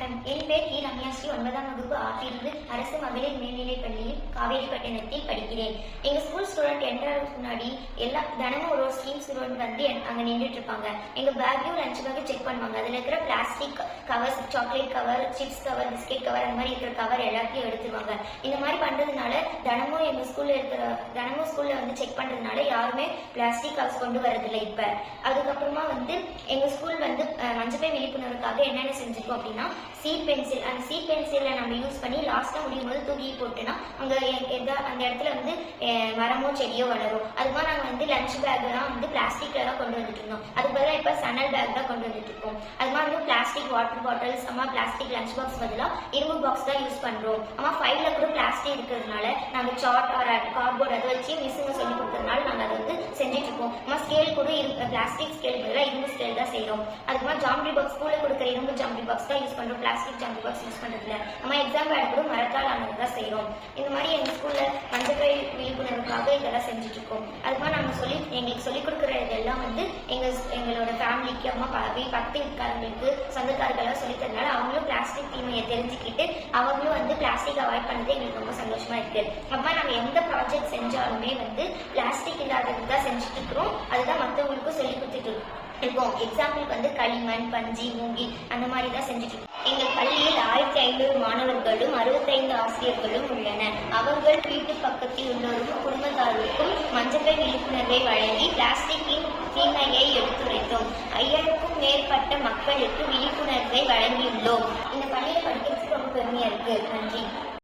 வணக்கம். என் பேர் கி ரம்யாஸ்ரீ. 9ஆம் வகுப்பு ஆசிரியர் அரசு மகளிர் மேல்நிலைப் பள்ளியில் காவேரிப்பட்டினத்தில் படிக்கிறேன். எங்க ஸ்கூல் ஸ்டூடெண்ட் என்ட்ராறதுக்கு முன்னாடி தினமும் ஒரு ஸ்கீம் ஸ்டூடெண்ட் வந்து அங்க நின்றுட்டு இருப்பாங்க. எங்க பேக்கையும் லஞ்ச் பேக்கையும் செக் பண்ணுவாங்க. அதுல இருக்கிற plastic covers, chocolate cover, chips cover, biscuit cover, அந்த மாதிரி இருக்கிற கவர் எல்லாத்தையும் எடுத்துருவாங்க. இந்த மாதிரி பண்றதுனால தினமும் எங்க ஸ்கூல்ல வந்து செக் பண்றதுனால யாருமே பிளாஸ்டிக் கவர்ஸ் கொண்டு வரதில்லை. இப்ப அதுக்கப்புறமா வந்து எங்க ஸ்கூல் வந்து மஞ்சப்பை விழிப்புணர்வுக்காக என்னென்ன செஞ்சிருக்கோம் அப்படின்னா, சீட் பென்சில், அந்த சீட் பென்சிலை நம்ம யூஸ் பண்ணி லாஸ்டா முடியும் போது தூக்கி போட்டுனா அந்த இடத்துல வந்து மரமோ செடியோ வளரும். அதுமாதிரி நாங்கள் வந்து லஞ்ச் பேக்லாம் வந்து பிளாஸ்டிக்ல தான் கொண்டு வந்துட்டு இருந்தோம். அதுக்கு பதிலாக இப்போ சணல் பேக் தான் கொண்டு வந்துட்டு இருக்கோம். அது மாதிரி வந்து பிளாஸ்டிக் வாட்டர் பாட்டில்ஸ், அம்மா பிளாஸ்டிக் லஞ்ச் பாக்ஸ் பதிலாக இரும்பு பாக்ஸ் தான் யூஸ் பண்றோம். அம்மா ஃபைவ்ல கூட பிளாஸ்டிக் இருக்கிறதுனால நாங்கள் சார்ட் ஆர் கார்ட்போர்ட் அதை வச்சு மிஸ்ஸுங்க சொல்லி கொடுத்ததுனால நாங்கள் அதை வந்து செஞ்சுட்டு இருக்கோம். அம்மா ஸ்கேல் கூட பிளாஸ்டிக் ஸ்கேல் பதிலாக இரும்பு ஸ்கேல் தான் செய்யறோம். அதுக்கு மாதிரி ஜாமெட்ரி பாக்ஸ், ஸ்கூல்ல கொடுக்குற இரும்பு ஜாமெட்ரி பாக்ஸ் தான் யூஸ் பண்றோம். பிளாஸ்டிக் ஜாமெட்ரி பாக்ஸ் யூஸ் பண்றதுல நம்ம எக்ஸாம் பேட் கூட மரத்தால் ஆனது தான் செய்யறோம். இந்த மாதிரி எங்க ஸ்கூல்ல மஞ்சப்பை விழிப்புணர்வுக்காக இதெல்லாம் செஞ்சுட்டு இருக்கோம். அது மாதிரி நாங்கள் எங்களுக்கு சொல்லிக் கொடுக்குற இதெல்லாம் வந்து எங்களோட ஃபேமிலிக்கு, அம்மா பக்கத்து வீட்டுக்காரங்களுக்கு, சொந்தக்காரர்களெல்லாம் சொல்லி தரனால அவங்களும் பிளாஸ்டிக் தீமையை தெரிஞ்சுக்கிட்டு அவங்களும் வந்து பிளாஸ்டிக் அவாய்ட் பண்ணது எங்களுக்கு ரொம்ப சந்தோஷமா இருக்கு. அப்ப நாங்கள் எந்த ப்ராஜெக்ட் செஞ்சாலுமே வந்து பிளாஸ்டிக் இல்லாதது தான் செஞ்சுட்டு இருக்கிறோம். அதுதான் மற்றவங்களுக்கும் சொல்லி கொடுத்துட்டு இருக்கோம். எக்ஸாம்பிளுக்கு வந்து களிமண், பஞ்சி, மூங்கி அந்த மாதிரி தான் செஞ்சுட்டு இருக்கோம். எங்கள் பள்ளியில் 1500 மாணவர்களும் 65 ஆசிரியர்களும் உள்ளனர். அவர்கள் வீட்டு பக்கத்தில் உள்ளவரும் குடும்பத்தாருக்கும் மஞ்சப்பை விழிப்புணர்வை வழங்கி பிளாஸ்டிக்கின் தீமையை எடுத்துரைத்தோம். 5000க்கும் மேற்பட்ட மக்களுக்கு விழிப்புணர்வை வழங்கியுள்ளோம். இந்த பள்ளியை படிக்கிறதுக்கு ரொம்ப பெருமையா இருக்கு. நன்றி.